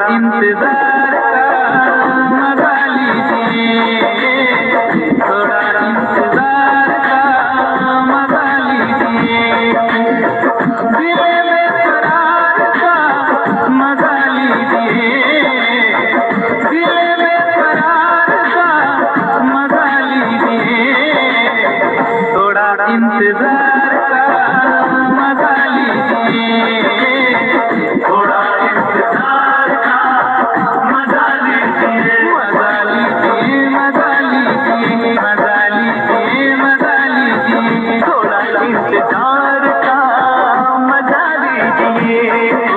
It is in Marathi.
इंतजार का मजा लीजिए, थोड़ा इंतजार का मजा लीजिए, दिल में करार का मजा लीजिए, दिल में करार का मजा लीजिए, थोड़ा इंतजार का मजा लीजिए, थोड़ा इंतजार का मजा लीजिए, मजा लीजिए, मजा लीजिए, मजा लीजिए, मजा लीजिए, थोड़ा इंतजार का मजा लीजिए।